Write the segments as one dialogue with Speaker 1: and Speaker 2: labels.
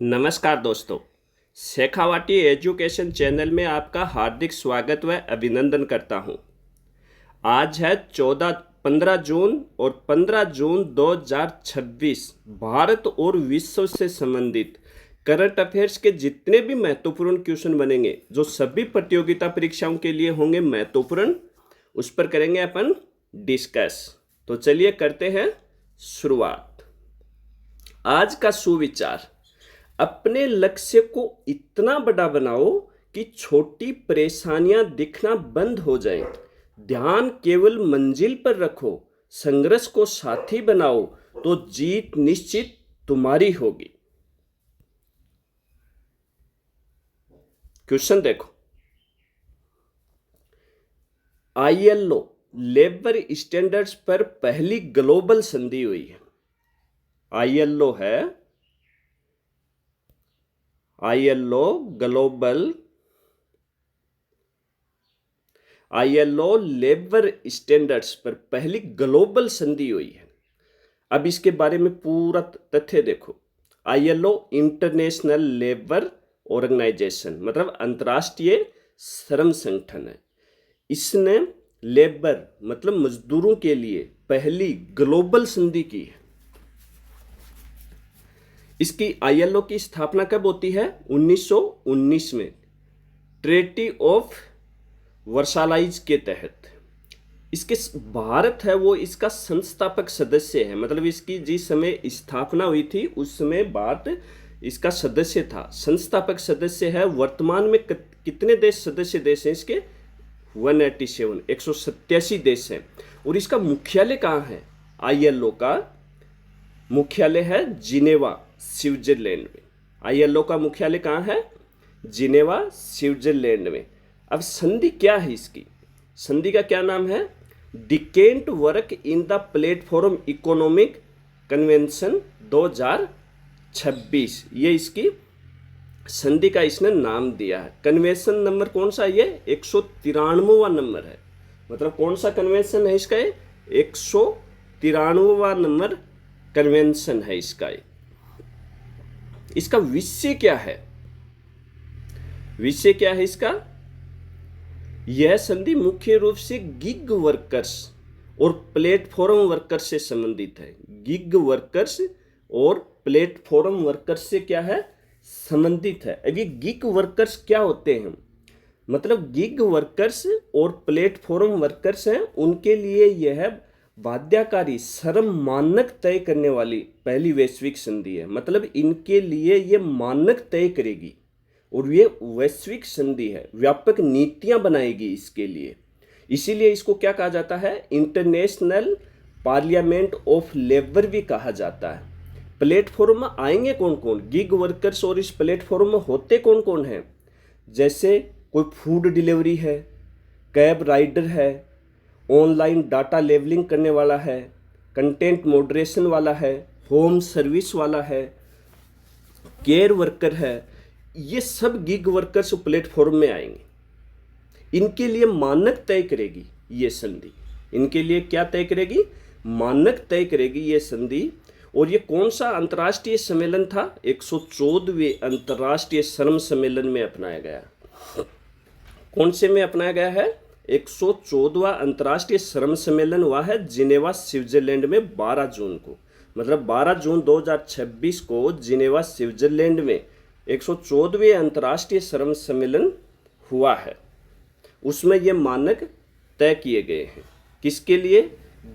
Speaker 1: नमस्कार दोस्तों। Shekhawati education channel में आपका हार्दिक स्वागत व अभिनंदन करता हूं। आज है 15 जून और 15 जून 2026। भारत और विश्व से संबंधित करंट अफेयर्स के जितने भी महत्वपूर्ण क्वेश्चन बनेंगे, जो सभी प्रतियोगिता परीक्षाओं के लिए होंगे महत्वपूर्ण, उस पर करेंगे अपन डिस्कस। तो चलिए करते हैं शुरुआत। आज का सुविचार: अपने लक्ष्य को इतना बड़ा बनाओ कि छोटी परेशानियां दिखना बंद हो जाएं। ध्यान केवल मंजिल पर रखो, संघर्ष को साथी बनाओ तो जीत निश्चित तुम्हारी होगी। क्वेश्चन देखो। आईएलओ लेबर स्टैंडर्ड्स पर पहली ग्लोबल संधि हुई है। आईएलओ है आईएलओ लेबर स्टैंडर्ड्स पर पहली ग्लोबल संधि हुई है। अब इसके बारे में पूरा तथ्य देखो। आईएलओ इंटरनेशनल लेबर ऑर्गेनाइजेशन मतलब अंतर्राष्ट्रीय श्रम संगठन है। इसने लेबर मतलब मजदूरों के लिए पहली ग्लोबल संधि की है। इसकी आईएलओ की स्थापना कब होती है? 1919 में ट्रीटी ऑफ वर्साइल्स के तहत। इसके भारत है वो इसका संस्थापक सदस्य है। मतलब इसकी जिस समय स्थापना हुई थी उस समय भारत इसका सदस्य था, संस्थापक सदस्य है। वर्तमान में कितने देश सदस्य देश हैं इसके? 187 187 देश हैं। और इसका मुख्यालय कहाँ है? आईएलओ का मुख्यालय है जिनेवा, स्विट्जरलैंड में। आईएलओ का मुख्यालय कहाँ है? जिनेवा, स्विट्जरलैंड में। अब संधि क्या है इसकी? संधि का क्या नाम है? Decent work in the platform economic convention 2026, ये इसकी संधि का इसने नाम दिया है। कन्वेंशन नंबर कौन सा? ये 193वां नंबर है। मतलब कौन सा कन्वेंशन है इसका? 193वां नंबर कन्वेंशन है इसका। इसका विषय क्या है? विषय क्या है इसका? यह संधि मुख्य रूप से गिग वर्कर्स और प्लेटफॉर्म वर्कर्स से संबंधित है। गिग वर्कर्स और प्लेटफॉर्म वर्कर्स से क्या है? संबंधित है। अभी गिग वर्कर्स क्या होते हैं? मतलब गिग वर्कर्स और प्लेटफॉर्म वर्कर्स हैं, उनके लिए यह बाध्यकारी श्रम मानक तय करने वाली पहली वैश्विक संधि है। मतलब इनके लिए ये मानक तय करेगी और ये वैश्विक संधि है, व्यापक नीतियां बनाएगी इसके लिए। इसीलिए इसको क्या कहा जाता है? इंटरनेशनल पार्लियामेंट ऑफ लेबर भी कहा जाता है। प्लेटफॉर्म में आएंगे कौन कौन? Gig workers. और इस प्लेटफॉर्म में होते कौन कौन हैं? जैसे कोई फूड डिलीवरी है, कैब राइडर है, ऑनलाइन डाटा लेवलिंग करने वाला है, कंटेंट मॉडरेशन वाला है, होम सर्विस वाला है, केयर वर्कर है। ये सब गिग वर्कर्स प्लेटफॉर्म में आएंगे। इनके लिए मानक तय करेगी ये संधि। इनके लिए क्या तय करेगी? मानक तय करेगी ये संधि। और ये कौन सा अंतर्राष्ट्रीय सम्मेलन था? 114वें अंतर्राष्ट्रीय श्रम सम्मेलन में अपनाया गया। कौन से में अपनाया गया है? 114वां अंतर्राष्ट्रीय श्रम सम्मेलन हुआ है जिनेवा, स्विट्जरलैंड में 12 जून को। मतलब 12 जून 2026 को जिनेवा, स्विट्जरलैंड में 114वें अंतर्राष्ट्रीय श्रम सम्मेलन हुआ है। उसमें ये मानक तय किए गए हैं। किसके लिए?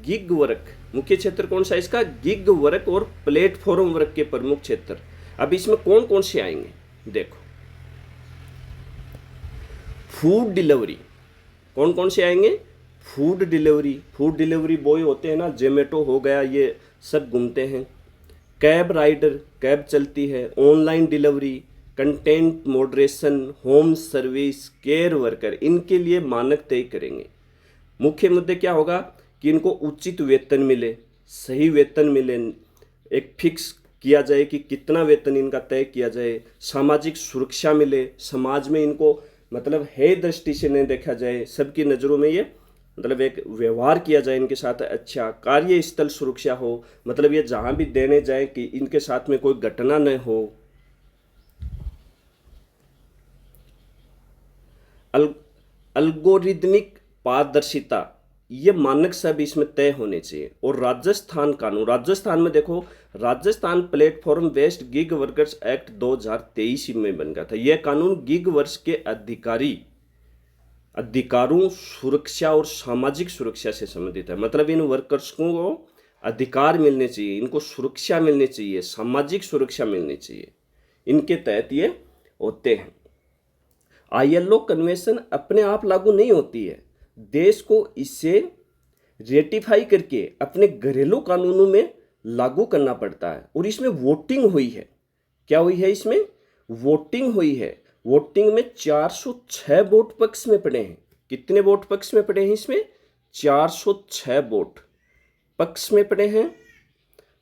Speaker 1: Gig work. मुख्य क्षेत्र कौन सा इसका? गिग वर्क और प्लेटफॉर्म वर्क के प्रमुख क्षेत्र। अब इसमें कौन कौन से आएंगे देखो। Food delivery. कौन कौन से आएंगे? फूड डिलीवरी बॉय होते हैं ना, जोमेटो हो गया, ये सब घूमते हैं। कैब राइडर, कैब चलती है। Online delivery, content moderation, home service, care worker, इनके लिए मानक तय करेंगे। मुख्य मुद्दे क्या होगा? कि इनको उचित वेतन मिले, सही वेतन मिले, एक फिक्स किया जाए कि कितना वेतन इनका तय किया जाए। सामाजिक सुरक्षा मिले, समाज में इनको मतलब है दृष्टि से नहीं देखा जाए, सबकी नज़रों में ये मतलब एक व्यवहार किया जाए इनके साथ अच्छा। कार्यस्थल सुरक्षा हो, मतलब ये जहाँ भी देने जाए कि इनके साथ में कोई घटना न हो। अल अल्गोरिदमिक पारदर्शिता, ये मानक सब इसमें तय होने चाहिए। और राजस्थान कानून, राजस्थान में देखो, Rajasthan platform based gig workers act 2023 में बन गया था। यह कानून गिग वर्क्स के अधिकारों, सुरक्षा और सामाजिक सुरक्षा से संबंधित है। मतलब इन वर्कर्स को अधिकार मिलने चाहिए, इनको सुरक्षा मिलनी चाहिए, सामाजिक सुरक्षा मिलनी चाहिए, इनके तहत ये होते हैं। आईएलओ कन्वेंशन अपने आप लागू नहीं होती है, देश को इसे रेटिफाई करके अपने घरेलू कानूनों में लागू करना पड़ता है। और इसमें वोटिंग हुई है। क्या हुई है? इसमें वोटिंग हुई है। वोटिंग में 406 वोट पक्ष में पड़े हैं। कितने वोट पक्ष में पड़े हैं? इसमें 406 वोट पक्ष में पड़े हैं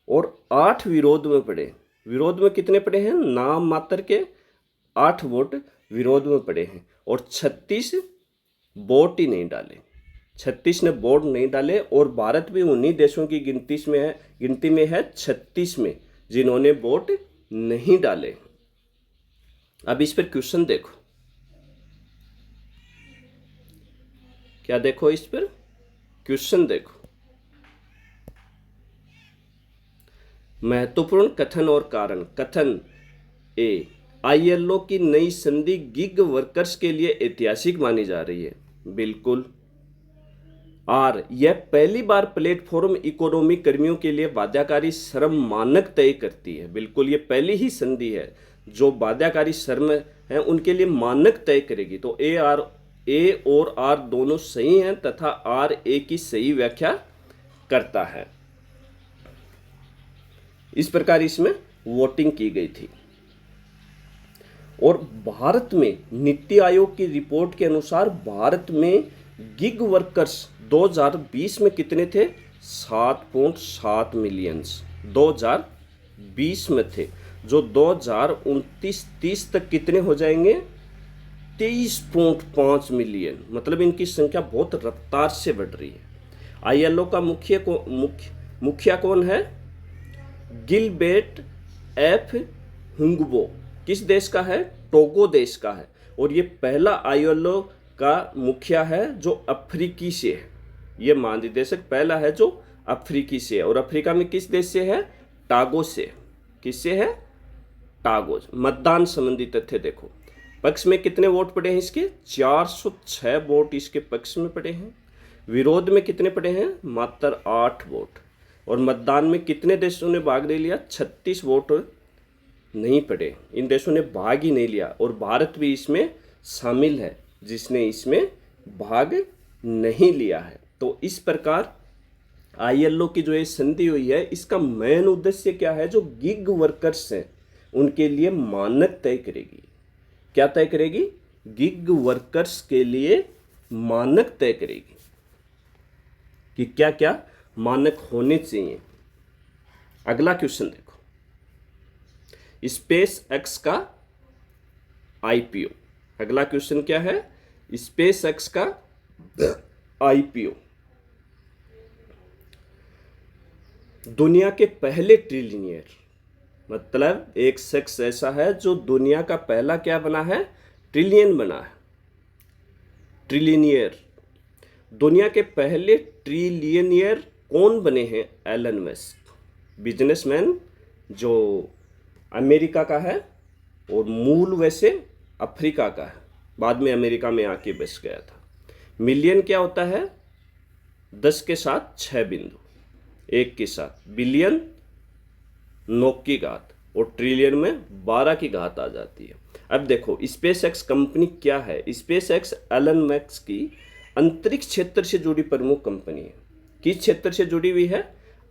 Speaker 1: और 8 विरोध में पड़े। विरोध में कितने पड़े हैं? नाम मात्र के 8 वोट विरोध में पड़े हैं और 36 वोट ही नहीं डाले। 36 ने वोट नहीं डाले और भारत भी उन्हीं देशों की गिनती में है 36 में जिन्होंने वोट नहीं डाले। अब इस पर क्वेश्चन देखो, क्या देखो इस पर क्वेश्चन देखो। महत्वपूर्ण कथन और कारण। कथन ए, आईएलओ की नई संधि गिग वर्कर्स के लिए ऐतिहासिक मानी जा रही है। बिल्कुल। आर, यह पहली बार प्लेटफॉर्म इकोनॉमी कर्मियों के लिए बाध्यकारी श्रम मानक तय करती है। बिल्कुल, ये पहली ही संधि है जो बाध्यकारी श्रम है उनके लिए मानक तय करेगी। तो ए और आर दोनों सही हैं तथा आर ए की सही व्याख्या करता है। इस प्रकार इसमें वोटिंग की गई थी। और भारत में नीति आयोग की रिपोर्ट के अनुसार भारत में गिग वर्कर्स 2020 में कितने थे? 7.7 मिलियन 2020 में थे, जो 2029-30 तक कितने हो जाएंगे? 23.5 मिलियन। मतलब इनकी संख्या बहुत रफ्तार से बढ़ रही है। आईएलओ का मुखिया कौन है? Gilbert F Houngbo. किस देश का है? टोगो देश का है। और ये पहला आईएलओ का मुखिया है जो अफ्रीकी से है। ये महानिदेशक पहला है जो अफ्रीकी से है। और अफ्रीका में किस देश से है? टागो से। किससे है? टागो। मतदान संबंधी तथ्य देखो, पक्ष में कितने वोट पड़े हैं इसके? 406 वोट इसके पक्ष में पड़े हैं। विरोध में कितने पड़े हैं? मात्र 8 वोट। और मतदान में कितने देशों ने भाग ले लिया? 36 वोट नहीं पड़े। इन देशों ने भाग ही नहीं लिया। और भारत भी इसमें शामिल है जिसने इसमें भाग नहीं लिया है। तो इस प्रकार आईएलओ की जो ये संधि हुई है, इसका मेन उद्देश्य क्या है? जो गिग वर्कर्स हैं उनके लिए मानक तय करेगी। क्या तय करेगी? गिग वर्कर्स के लिए मानक तय करेगी कि क्या क्या मानक होने चाहिए। अगला क्वेश्चन देखो, स्पेस एक्स का आईपीओ। अगला क्वेश्चन क्या है? स्पेस एक्स का आईपीओ। दुनिया के पहले ट्रिलियनियर, मतलब एक शख्स ऐसा है जो दुनिया का पहला क्या बना है? ट्रिलियन बना है। ट्रिलियनियर। दुनिया के पहले ट्रिलियनियर कौन बने हैं? एलन मस्क, बिजनेसमैन जो अमेरिका का है और मूल वैसे अफ्रीका का है, बाद में अमेरिका में आके बस गया था। मिलियन क्या होता है? 10 के साथ 6 बिंदु, 1 के साथ बिलियन 9 की घात और ट्रिलियन में 12 की घात आ जाती है। अब देखो स्पेस एक्स कंपनी क्या है? स्पेस एक्स एलन मस्क की अंतरिक्ष क्षेत्र से जुड़ी प्रमुख कंपनी है। किस क्षेत्र से जुड़ी हुई है?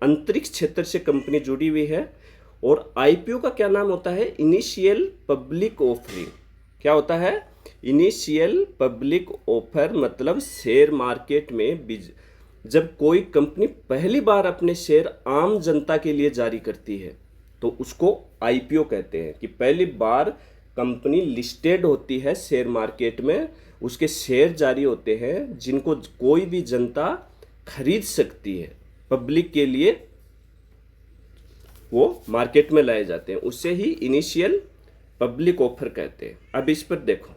Speaker 1: अंतरिक्ष क्षेत्र से कंपनी जुड़ी हुई है। और आईपीओ का क्या नाम होता है? Initial public offering. क्या होता है? Initial public offer. मतलब शेयर मार्केट में जब कोई कंपनी पहली बार अपने शेयर आम जनता के लिए जारी करती है तो उसको आईपीओ कहते हैं। कि पहली बार कंपनी लिस्टेड होती है शेयर मार्केट में, उसके शेयर जारी होते हैं जिनको कोई भी जनता खरीद सकती है, पब्लिक के लिए वो मार्केट में लाए जाते हैं, उससे ही इनिशियल पब्लिक ऑफर कहते हैं। अब इस पर देखो,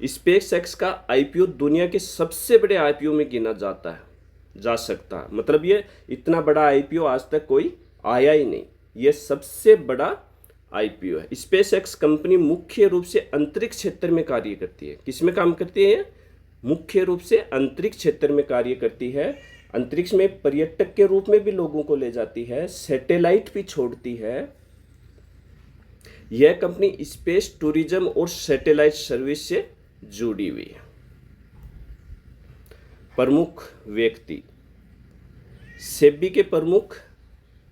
Speaker 1: स्पेस एक्स का आईपीओ दुनिया के सबसे बड़े आईपीओ में गिना जा सकता है। मतलब ये इतना बड़ा आईपीओ आज तक कोई आया ही नहीं, ये सबसे बड़ा आईपीओ है। स्पेस एक्स कंपनी मुख्य रूप से अंतरिक्ष क्षेत्र में कार्य करती है। किस में काम करती है? मुख्य रूप से अंतरिक्ष क्षेत्र में कार्य करती है। अंतरिक्ष में पर्यटक के रूप में भी लोगों को ले जाती है, सैटेलाइट भी छोड़ती है। यह कंपनी स्पेस टूरिज्म और सैटेलाइट सर्विस से जुड़ी हुई है। प्रमुख व्यक्ति, सेबी के प्रमुख,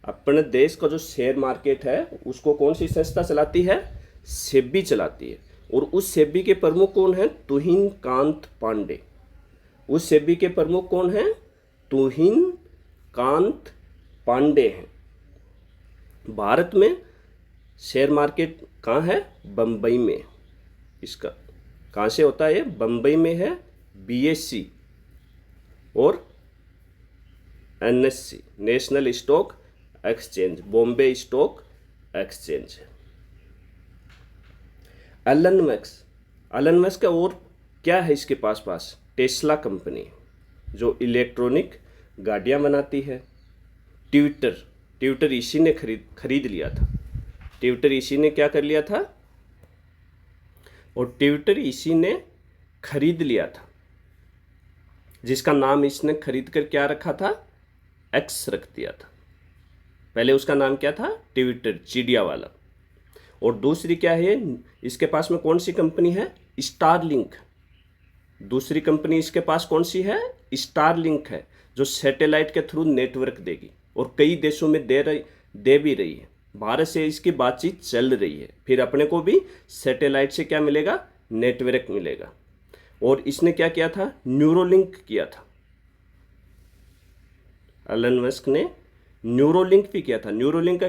Speaker 1: अपने देश का जो शेयर मार्केट है उसको कौन सी संस्था चलाती है? सेबी चलाती है। और उस सेबी के प्रमुख कौन है? तुहिन कांत पांडे। उस सेबी के प्रमुख कौन है? तुहिन कांत पांडे हैं। भारत में शेयर मार्केट कहाँ है? बम्बई में। इसका कहाँ से होता है? बम्बई में है। बीएससी और NSC, national stock exchange, Bombay stock exchange. Elon Musk का और क्या है इसके पास? टेस्ला कंपनी जो इलेक्ट्रॉनिक गाड़ियां बनाती है। ट्विटर इसी ने खरीद लिया था। ट्विटर इसी ने क्या कर लिया था? और ट्विटर इसी ने खरीद लिया था, जिसका नाम इसने खरीद कर क्या रखा था? एक्स रख दिया था। पहले उसका नाम क्या था? ट्विटर, चिड़िया वाला। और दूसरी क्या है इसके पास में? कौन सी कंपनी है? स्टारलिंक। दूसरी कंपनी इसके पास कौन सी है? स्टारलिंक है, जो सैटेलाइट के थ्रू नेटवर्क देगी और कई देशों में दे भी रही है। भारत से इसकी बातचीत चल रही है। फिर अपने को भी सैटेलाइट से क्या मिलेगा? नेटवर्क मिलेगा। और इसने क्या किया था? न्यूरोलिंक किया था। एलन मस्क ने न्यूरोलिंक भी किया था। न्यूरोलिंक का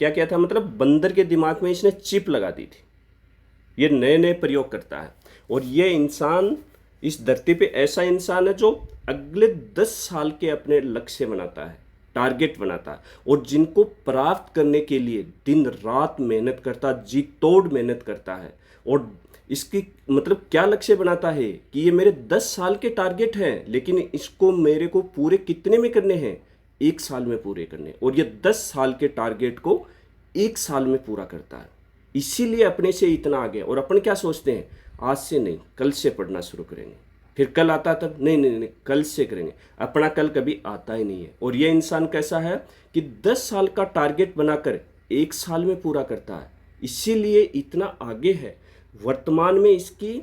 Speaker 1: क्या किया था? मतलब बंदर के दिमाग में इसने चिप लगा दी थी। ये नए नए प्रयोग करता है। और ये इंसान इस धरती पे ऐसा इंसान है जो अगले 10 साल के अपने लक्ष्य बनाता है, टारगेट बनाता है, और जिनको प्राप्त करने के लिए दिन रात मेहनत करता, जी तोड़ मेहनत करता है। और इसकी मतलब क्या लक्ष्य बनाता है कि ये मेरे 10 साल के टारगेट हैं, लेकिन इसको मेरे को पूरे कितने में करने हैं? 1 साल में पूरे करने। और ये 10 साल के टारगेट को 1 साल में पूरा करता है। इसीलिए अपने से इतना आगे। और अपन क्या सोचते हैं? आज से नहीं, कल से पढ़ना शुरू करेंगे। फिर कल आता तब नहीं, कल से करेंगे। अपना कल कभी आता ही नहीं है। और ये इंसान कैसा है कि 10 साल का टारगेट बनाकर 1 साल में पूरा करता है। इसीलिए इतना आगे है। वर्तमान में इसकी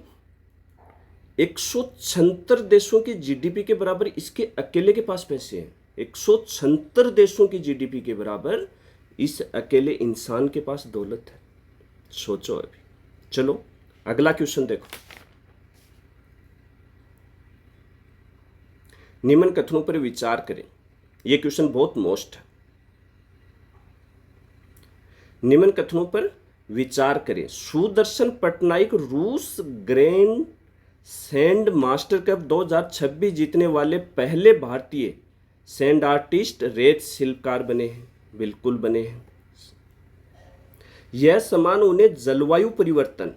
Speaker 1: 176 देशों की जीडीपी के बराबर इसके अकेले के पास पैसे हैं। 176 देशों की जीडीपी के बराबर इस अकेले इंसान के पास दौलत है। सोचो अभी। चलो अगला क्वेश्चन देखो। निम्न कथनों पर विचार करें। यह क्वेश्चन बहुत मोस्ट है। निम्न कथनों पर विचार करें। सुदर्शन पटनायक रूस ग्रैंड सैंड मास्टर कप 2026 जीतने वाले पहले भारतीय सैंड आर्टिस्ट, रेत शिल्पकार बने हैं। बिल्कुल बने हैं। यह सम्मान उन्हें जलवायु परिवर्तन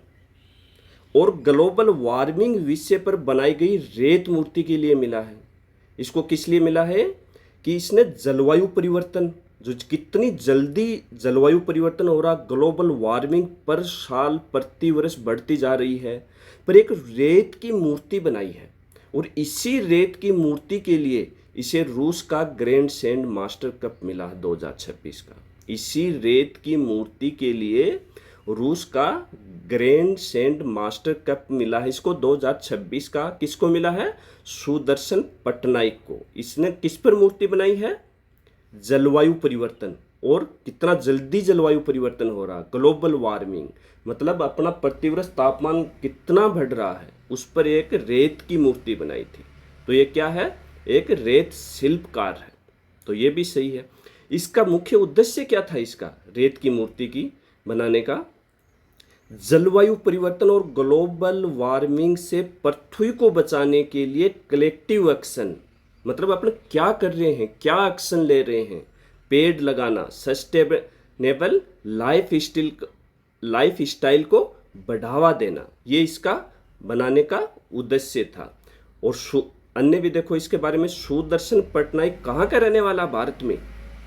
Speaker 1: और ग्लोबल वार्मिंग विषय पर बनाई गई रेत मूर्ति के लिए मिला है। इसको किस लिए मिला है? कि इसने जलवायु परिवर्तन, जो कितनी जल्दी जलवायु परिवर्तन हो रहा, ग्लोबल वार्मिंग पर साल प्रति वर्ष बढ़ती जा रही है, पर एक रेत की मूर्ति बनाई है। और इसी रेत की मूर्ति के लिए इसे रूस का ग्रैंड सैंड मास्टर कप मिला 2026 का। इसी रेत की मूर्ति के लिए रूस का ग्रैंड सैंड मास्टर कप मिला है इसको 2026 का। किसको मिला है? सुदर्शन पटनायक को। इसने किस पर मूर्ति बनाई है? जलवायु परिवर्तन, और कितना जल्दी जलवायु परिवर्तन हो रहा, ग्लोबल वार्मिंग, मतलब अपना प्रतिवर्ष तापमान कितना बढ़ रहा है, उस पर एक रेत की मूर्ति बनाई थी। तो ये क्या है? एक रेत शिल्पकार है। तो ये भी सही है। इसका मुख्य उद्देश्य क्या था इसका, रेत की मूर्ति की बनाने का? जलवायु परिवर्तन और ग्लोबल वार्मिंग से पृथ्वी को बचाने के लिए कलेक्टिव एक्शन, मतलब अपन क्या कर रहे हैं, क्या एक्शन ले रहे हैं? पेड़ लगाना, सस्टेनेबल लाइफ स्टाइल को बढ़ावा देना, ये इसका बनाने का उद्देश्य था। और अन्य भी देखो इसके बारे में, सुदर्शन पटनायक कहाँ का रहने वाला? भारत में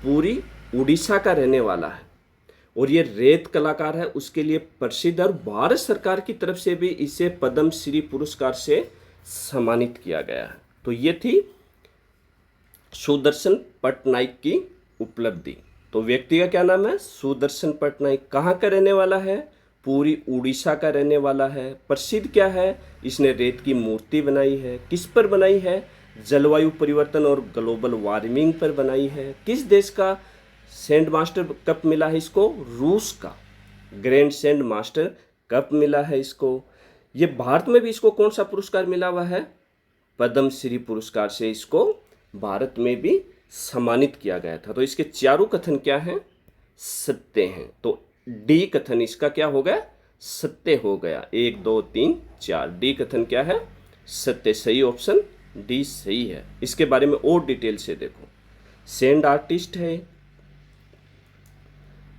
Speaker 1: पूरी उड़ीसा का रहने वाला है और ये रेत कलाकार है, उसके लिए प्रसिद्ध। और भारत सरकार की तरफ से भी इसे पद्म श्री पुरस्कार से सम्मानित किया गया है। तो ये थी सुदर्शन पटनायक की उपलब्धि। तो व्यक्ति का क्या नाम है? सुदर्शन पटनायक। कहाँ का रहने वाला है? पूरी उड़ीसा का रहने वाला है। प्रसिद्ध क्या है? इसने रेत की मूर्ति बनाई है। किस पर बनाई है? जलवायु परिवर्तन और ग्लोबल वार्मिंग पर बनाई है। किस देश का सैंड मास्टर कप मिला है इसको? रूस का ग्रैंड सैंड मास्टर कप मिला है इसको। ये भारत में भी इसको कौन सा पुरस्कार मिला हुआ है? पद्म श्री पुरस्कार से इसको भारत में भी सम्मानित किया गया था। तो इसके चारों कथन क्या हैं? सत्य हैं। तो डी कथन इसका क्या हो गया? सत्य हो गया। 1 2 3 4 डी कथन क्या है? सत्य। सही ऑप्शन डी सही है। इसके बारे में और डिटेल से देखो। सैंड आर्टिस्ट है,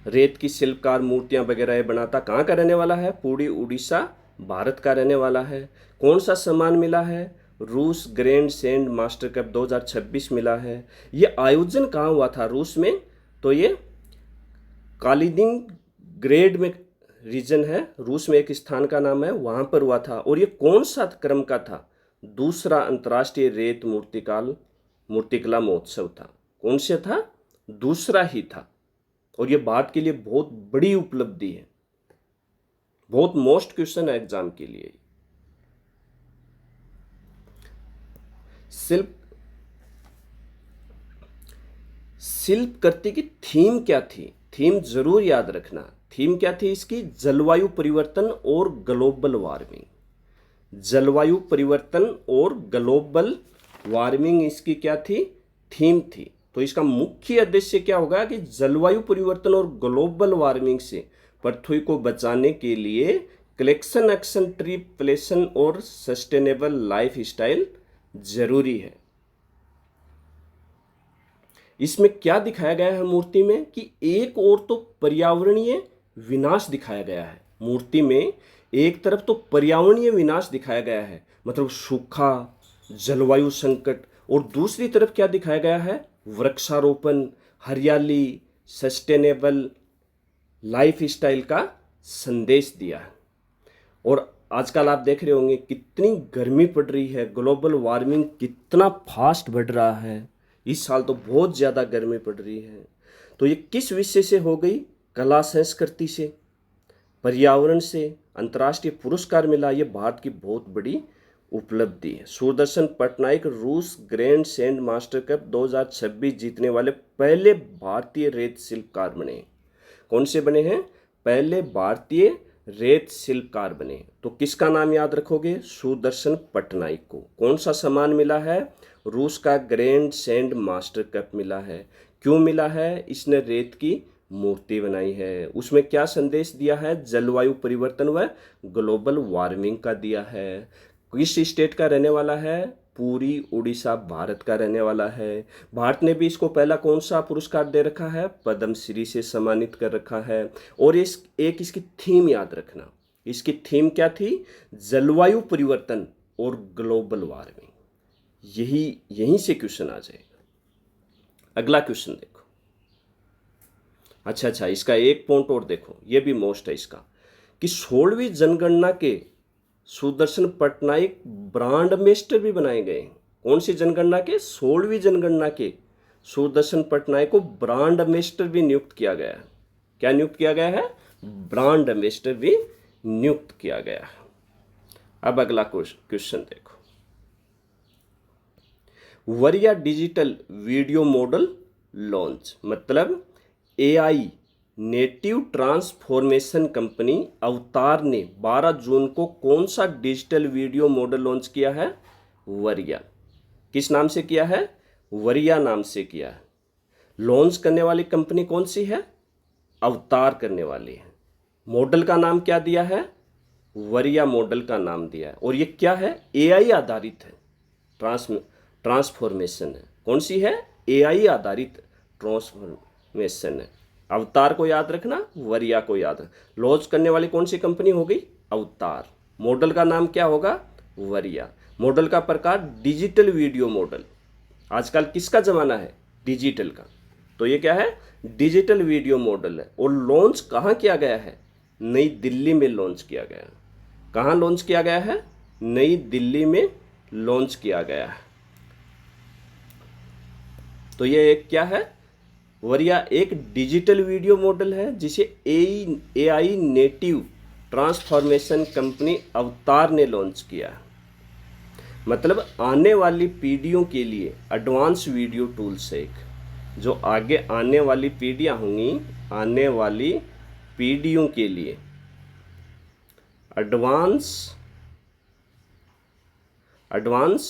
Speaker 1: रेत की शिल्पकार मूर्तियां वगैरह ये बनाता। कहाँ का रहने वाला है? पूरी उड़ीसा भारत का रहने वाला है। कौन सा सम्मान मिला है? रूस ग्रैंड सैंड मास्टर कप 2026 मिला है। ये आयोजन कहाँ हुआ था? रूस में। तो ये कालिनिन ग्रेड में रीजन है, रूस में एक स्थान का नाम है, वहाँ पर हुआ था। और ये कौन सा क्रम का था? दूसरा अंतर्राष्ट्रीय रेत मूर्तिकला महोत्सव था। कौन से था? दूसरा ही था। और ये भारत के लिए बहुत बड़ी उपलब्धि है, बहुत मोस्ट क्वेश्चन है एग्जाम के लिए। शिल्प कृति की थीम क्या थी? थीम जरूर याद रखना। थीम क्या थी इसकी? जलवायु परिवर्तन और ग्लोबल वार्मिंग। जलवायु परिवर्तन और ग्लोबल वार्मिंग इसकी क्या थी? थीम थी। तो इसका मुख्य उद्देश्य क्या होगा कि जलवायु परिवर्तन और ग्लोबल वार्मिंग से पृथ्वी को बचाने के लिए कलेक्शन, एक्शन, ट्री प्लेसन और सस्टेनेबल लाइफ स्टाइल जरूरी है। इसमें क्या दिखाया गया है मूर्ति में कि एक और तो पर्यावरणीय विनाश दिखाया गया है। मूर्ति में एक तरफ तो पर्यावरणीय विनाश दिखाया गया है, मतलब सूखा, जलवायु संकट, और दूसरी तरफ क्या दिखाया गया है? वृक्षारोपण, हरियाली, सस्टेनेबल लाइफ स्टाइल का संदेश दिया है। और आजकल आप देख रहे होंगे कितनी गर्मी पड़ रही है, ग्लोबल वार्मिंग कितना फास्ट बढ़ रहा है। इस साल तो बहुत ज़्यादा गर्मी पड़ रही है। तो ये किस विषय से हो गई? कला संस्कृति से, पर्यावरण से अंतर्राष्ट्रीय पुरस्कार मिला। ये भारत की बहुत बड़ी उपलब्धि है। सुदर्शन पटनायक रूस ग्रैंड सैंड मास्टर कप 2026 जीतने वाले पहले भारतीय रेत शिल्पकार बने। कौन से बने हैं? पहले भारतीय रेत शिल्पकार बने। तो किसका नाम याद रखोगे? सुदर्शन पटनायक को। कौन सा सम्मान मिला है? रूस का ग्रैंड सैंड मास्टर कप मिला है। क्यों मिला है? इसने रेत की मूर्ति बनाई है। उसमें क्या संदेश दिया है? जलवायु परिवर्तन व ग्लोबल वार्मिंग का दिया है। किस स्टेट का रहने वाला है? पूरी उड़ीसा भारत का रहने वाला है। भारत ने भी इसको पहला कौन सा पुरस्कार दे रखा है? पद्म श्री से सम्मानित कर रखा है। और इसकी थीम याद रखना। इसकी थीम क्या थी? जलवायु परिवर्तन और ग्लोबल वार्मिंग। यहीं से क्वेश्चन आ जाएगा। अगला क्वेश्चन देखो। अच्छा, इसका एक पॉइंट और देखो, ये भी मोस्ट है इसका, कि 16वीं जनगणना के सुदर्शन पटनायक ब्रांड एम्बेसडर भी बनाए गए। कौन सी जनगणना के? 16वीं जनगणना के सुदर्शन पटनायक को ब्रांड एम्बेसडर भी नियुक्त किया गया है। क्या नियुक्त किया गया है? ब्रांड एम्बेसडर भी नियुक्त किया गया है। अब अगला क्वेश्चन देखो। वरीया डिजिटल वीडियो मॉडल लॉन्च, मतलब एआई नेटिव ट्रांसफॉर्मेशन कंपनी अवतार ने 12 जून को कौन सा डिजिटल वीडियो मॉडल लॉन्च किया है? वरीया। किस नाम से किया है? वरीया नाम से किया है। लॉन्च करने वाली कंपनी कौन सी है? अवतार करने वाली है। मॉडल का नाम क्या दिया है? वरीया मॉडल का नाम दिया है। और ये क्या है? एआई आधारित है, ट्रांसफॉर्मेशन है। कौन सी है? एआई आधारित ट्रांसफॉर्मेशन है। अवतार को याद रखना, वरीया को याद रखना। लॉन्च करने वाली कौन सी कंपनी हो गई? अवतार। मॉडल का नाम क्या होगा? वरिया। मॉडल का प्रकार डिजिटल वीडियो मॉडल। आजकल किसका ज़माना है? डिजिटल का। तो ये क्या है? डिजिटल वीडियो मॉडल है। और लॉन्च कहाँ किया गया है? नई दिल्ली में लॉन्च किया गया है। कहाँ लॉन्च किया गया है? नई दिल्ली में लॉन्च किया गया है। तो ये एक क्या है? वरिया एक डिजिटल वीडियो मॉडल है जिसे एआई नेटिव ट्रांसफॉर्मेशन कंपनी अवतार ने लॉन्च किया। मतलब आने वाली पीढ़ियों के लिए एडवांस वीडियो टूल्स है एक, जो आगे आने वाली पीढ़ियां होंगी, आने वाली पीढ़ियों के लिए एडवांस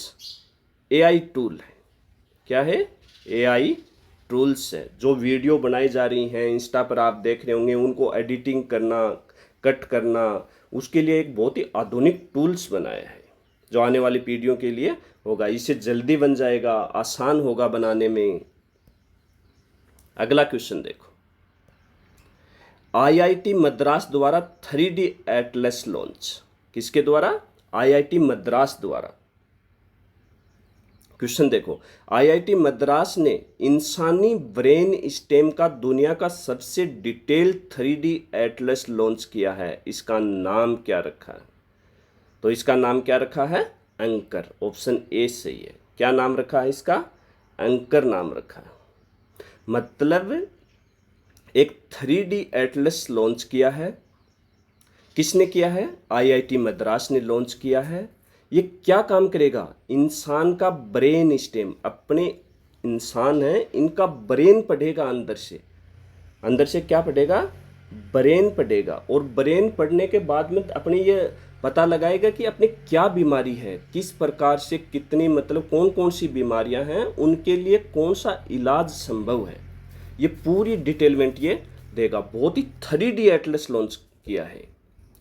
Speaker 1: एआई टूल है। क्या है? एआई टूल्स है। जो वीडियो बनाई जा रही हैं, इंस्टा पर आप देख रहे होंगे, उनको एडिटिंग करना, कट करना, उसके लिए एक बहुत ही आधुनिक टूल्स बनाया है जो आने वाली पीढ़ियों के लिए होगा। इससे जल्दी बन जाएगा, आसान होगा बनाने में। अगला क्वेश्चन देखो, आईआईटी मद्रास द्वारा 3D एटलस लॉन्च। किसके द्वारा? आईआईटी मद्रास द्वारा। क्वेश्चन देखो, आईआईटी मद्रास ने इंसानी ब्रेन स्टेम का दुनिया का सबसे डिटेल्ड 3D एटलस लॉन्च किया है। इसका नाम क्या रखा है? तो इसका नाम क्या रखा है? एंकर। ऑप्शन ए सही है। क्या नाम रखा है इसका? एंकर नाम रखा है। मतलब एक 3D एटलस लॉन्च किया है। किसने किया है? आईआईटी मद्रास ने लॉन्च किया है। ये क्या काम करेगा? इंसान का ब्रेन स्टेम, अपने इंसान है, इनका ब्रेन पढ़ेगा अंदर से। अंदर से क्या पढ़ेगा? ब्रेन पढ़ेगा। और ब्रेन पढ़ने के बाद में अपने ये पता लगाएगा कि अपने क्या बीमारी है, किस प्रकार से, कितनी, मतलब कौन कौन सी बीमारियां हैं, उनके लिए कौन सा इलाज संभव है, ये पूरी डिटेलमेंट ये देगा। बहुत ही 3D एटलस लॉन्च किया है।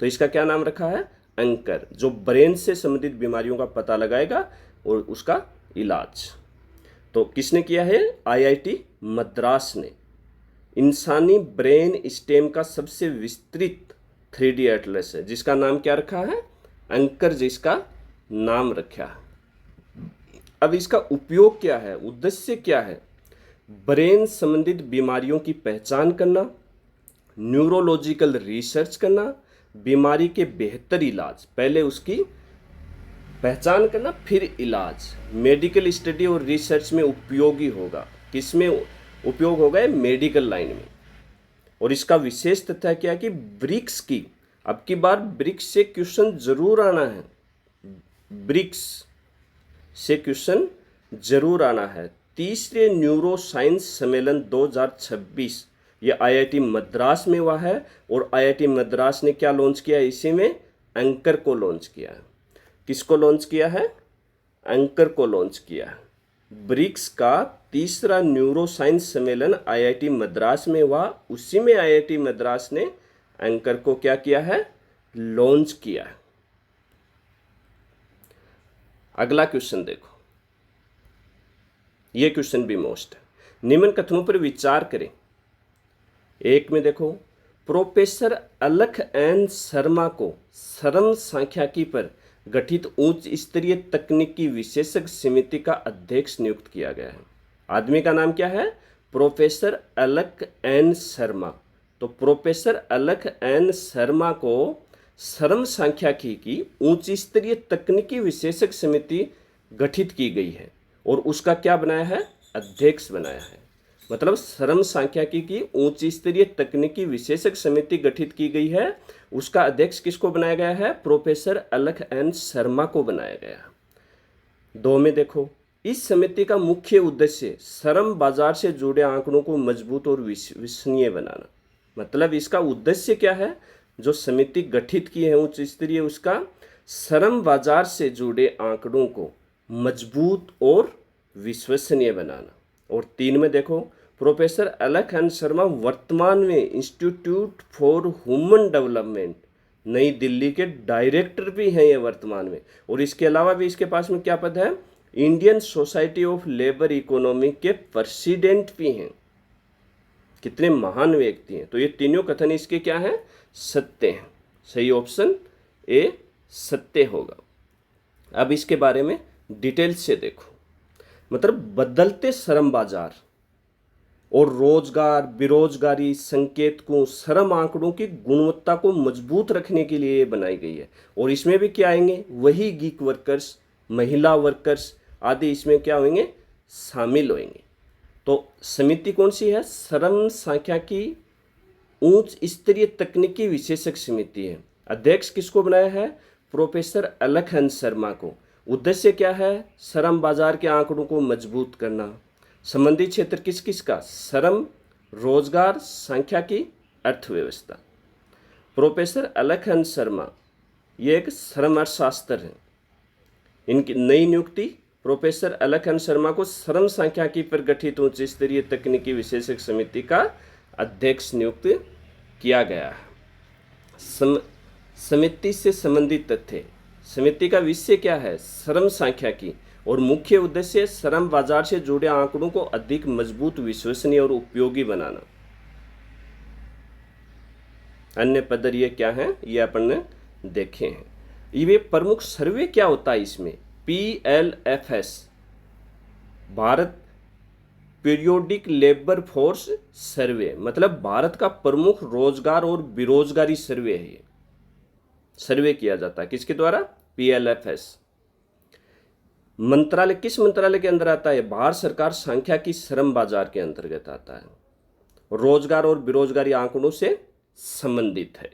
Speaker 1: तो इसका क्या नाम रखा है? एंकर, जो ब्रेन से संबंधित बीमारियों का पता लगाएगा और उसका इलाज। तो किसने किया है? आईआईटी मद्रास ने। इंसानी ब्रेन स्टेम का सबसे विस्तृत 3D एटलस है, जिसका नाम क्या रखा है? एंकर, जिसका नाम रखा है। अब इसका उपयोग क्या है, उद्देश्य क्या है? ब्रेन संबंधित बीमारियों की पहचान करना, न्यूरोलॉजिकल रिसर्च करना, बीमारी के बेहतर इलाज, पहले उसकी पहचान करना फिर इलाज, मेडिकल स्टडी और रिसर्च में उपयोगी होगा। किसमें उपयोग होगा? मेडिकल लाइन में। और इसका विशेष तथ्य क्या है कि ब्रिक्स की, अब की बार ब्रिक्स से क्वेश्चन जरूर आना है, ब्रिक्स से क्वेश्चन जरूर आना है। तीसरे न्यूरो साइंस सम्मेलन 2026 ये आईआईटी मद्रास में हुआ है। और आईआईटी मद्रास ने क्या लॉन्च किया? इसी में एंकर को लॉन्च किया है। किसको लॉन्च किया है? एंकर को लॉन्च किया है। ब्रिक्स का तीसरा न्यूरो साइंस सम्मेलन आईआईटी मद्रास में हुआ, उसी में आईआईटी मद्रास ने एंकर को क्या किया है? लॉन्च किया है। अगला क्वेश्चन देखो, ये क्वेश्चन भी मोस्ट है। निम्न कथनों पर विचार करें। एक में देखो, प्रोफेसर अलख एन शर्मा को श्रम सांख्यिकी पर गठित उच्च स्तरीय तकनीकी विशेषज्ञ समिति का अध्यक्ष नियुक्त किया गया है। आदमी का नाम क्या है? प्रोफेसर अलख एन शर्मा। तो प्रोफेसर अलख एन शर्मा को श्रम सांख्यिकी की उच्च स्तरीय तकनीकी विशेषज्ञ समिति गठित की गई है और उसका क्या बनाया है? अध्यक्ष बनाया है। मतलब श्रम सांख्यिकी की उच्च स्तरीय तकनीकी विशेषज्ञ समिति गठित की गई है, उसका अध्यक्ष किसको बनाया गया है? प्रोफेसर अलख एन शर्मा को बनाया गया। 2 में देखो, इस समिति का मुख्य उद्देश्य श्रम बाजार से जुड़े आंकड़ों को मजबूत और विश्वसनीय बनाना। मतलब इसका उद्देश्य क्या है? जो समिति गठित की है उच्च स्तरीय, उसका श्रम बाजार से जुड़े आंकड़ों को मजबूत और विश्वसनीय बनाना। और 3 में देखो, प्रोफेसर अलख एन शर्मा वर्तमान में इंस्टीट्यूट फॉर ह्यूमन डेवलपमेंट नई दिल्ली के डायरेक्टर भी हैं ये वर्तमान में। और इसके अलावा भी इसके पास में क्या पद है? Indian society of labour economy के प्रेसिडेंट भी हैं। कितने महान व्यक्ति हैं। तो ये तीनों कथन इसके क्या हैं? सत्य हैं। सही ऑप्शन ए सत्य होगा। अब इसके बारे में डिटेल से देखो। मतलब बदलते श्रम बाजार और रोजगार बेरोजगारी संकेत को श्रम आंकड़ों की गुणवत्ता को मजबूत रखने के लिए बनाई गई है। और इसमें भी क्या आएंगे, वही गिग वर्कर्स, महिला वर्कर्स आदि इसमें क्या होंगे, शामिल होंगे। तो समिति कौन सी है, श्रम सांख्यिकी उच्च स्तरीय तकनीकी विशेषज्ञ समिति है। अध्यक्ष किसको बनाया है, प्रोफेसर अलखनंद शर्मा को। उद्देश्य क्या है, श्रम बाजार के आंकड़ों को मजबूत करना। संबंधित क्षेत्र किस किस का, श्रम, रोजगार, सांख्यिकी, अर्थव्यवस्था। प्रोफेसर अलखनंद शर्मा ये एक श्रम अर्थशास्त्र है। इनकी नई नियुक्ति प्रोफेसर अलखनंद शर्मा को श्रम सांख्यिकी पर गठित उच्च स्तरीय तकनीकी विशेषज्ञ समिति का अध्यक्ष नियुक्त किया गया है। समिति से संबंधित तथ्य। समिति का विषय क्या है, श्रम सांख्यिकी, और मुख्य उद्देश्य श्रम बाजार से जुड़े आंकड़ों को अधिक मजबूत, विश्वसनीय और उपयोगी बनाना। अन्य पद ये क्या है, ये अपन ने देखे हैं। ये प्रमुख सर्वे क्या होता है इसमें, PLFS Bharat periodic labour force survey, मतलब भारत का प्रमुख रोजगार और बेरोजगारी सर्वे है। ये सर्वे किया जाता है किसके द्वारा, PLFS। मंत्रालय किस मंत्रालय के अंदर आता है, भारत सरकार सांख्यिकी श्रम बाजार के अंतर्गत आता है। रोजगार और बेरोजगारी आंकड़ों से संबंधित है।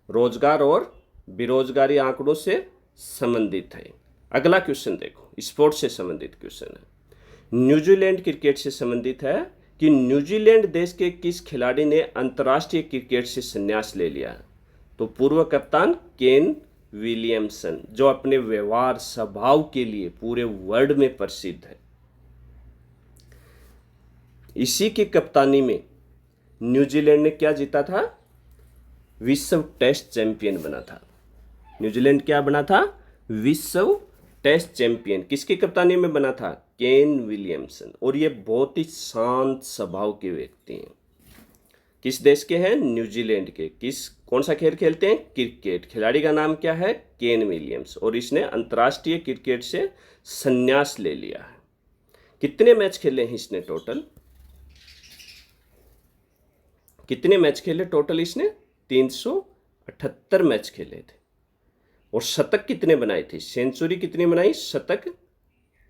Speaker 1: रोजगार और बेरोजगारी आंकड़ों से संबंधित है। अगला क्वेश्चन देखो, स्पोर्ट्स से संबंधित क्वेश्चन है। न्यूजीलैंड क्रिकेट से संबंधित है कि न्यूजीलैंड देश के किस खिलाड़ी ने अंतर्राष्ट्रीय क्रिकेट से संन्यास ले लिया। तो पूर्व कप्तान केन विलियमसन, जो अपने व्यवहार स्वभाव के लिए पूरे वर्ल्ड में प्रसिद्ध है। इसी की कप्तानी में न्यूजीलैंड ने क्या जीता था, विश्व टेस्ट चैंपियन बना था। न्यूजीलैंड क्या बना था, विश्व टेस्ट चैंपियन। किसकी कप्तानी में बना था, केन विलियमसन। और ये बहुत ही शांत स्वभाव के व्यक्ति हैं। किस देश के हैं, न्यूजीलैंड के। कौन सा खेल खेलते हैं, क्रिकेट। खिलाड़ी का नाम क्या है, केन विलियम्स। और इसने अंतर्राष्ट्रीय क्रिकेट से संन्यास ले लिया है। कितने मैच खेले हैं इसने टोटल, कितने मैच खेले टोटल इसने, 378 मैच खेले थे। और शतक कितने बनाए थे, सेंचुरी कितनी बनाई, शतक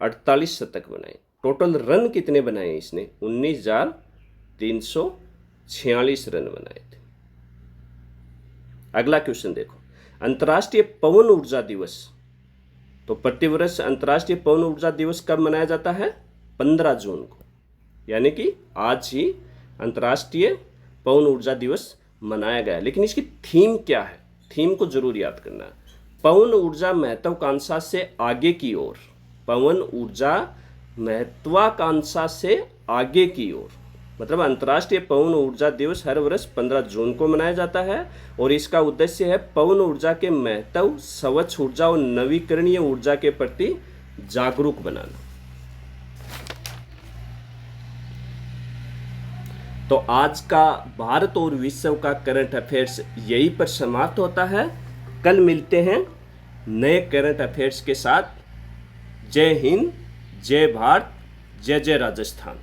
Speaker 1: 48 शतक बनाए। टोटल रन कितने बनाए इसने, 19,346 रन बनाए थे। अगला क्वेश्चन देखो, अंतर्राष्ट्रीय पवन ऊर्जा दिवस। तो प्रतिवर्ष अंतर्राष्ट्रीय पवन ऊर्जा दिवस कब मनाया जाता है, 15 जून को। यानी कि आज ही अंतर्राष्ट्रीय पवन ऊर्जा दिवस मनाया गया। लेकिन इसकी थीम क्या है, थीम को जरूर याद करना। पवन ऊर्जा महत्वाकांक्षा से आगे की ओर, पवन ऊर्जा महत्वाकांक्षा से आगे की ओर। मतलब अंतर्राष्ट्रीय पवन ऊर्जा दिवस हर वर्ष 15 जून को मनाया जाता है। और इसका उद्देश्य है पवन ऊर्जा के महत्व, स्वच्छ ऊर्जा और नवीकरणीय ऊर्जा के प्रति जागरूक बनाना। तो आज का भारत और विश्व का करंट अफेयर्स यहीं पर समाप्त होता है। कल मिलते हैं नए करंट अफेयर्स के साथ। जय हिंद, जय भारत, जय जय राजस्थान।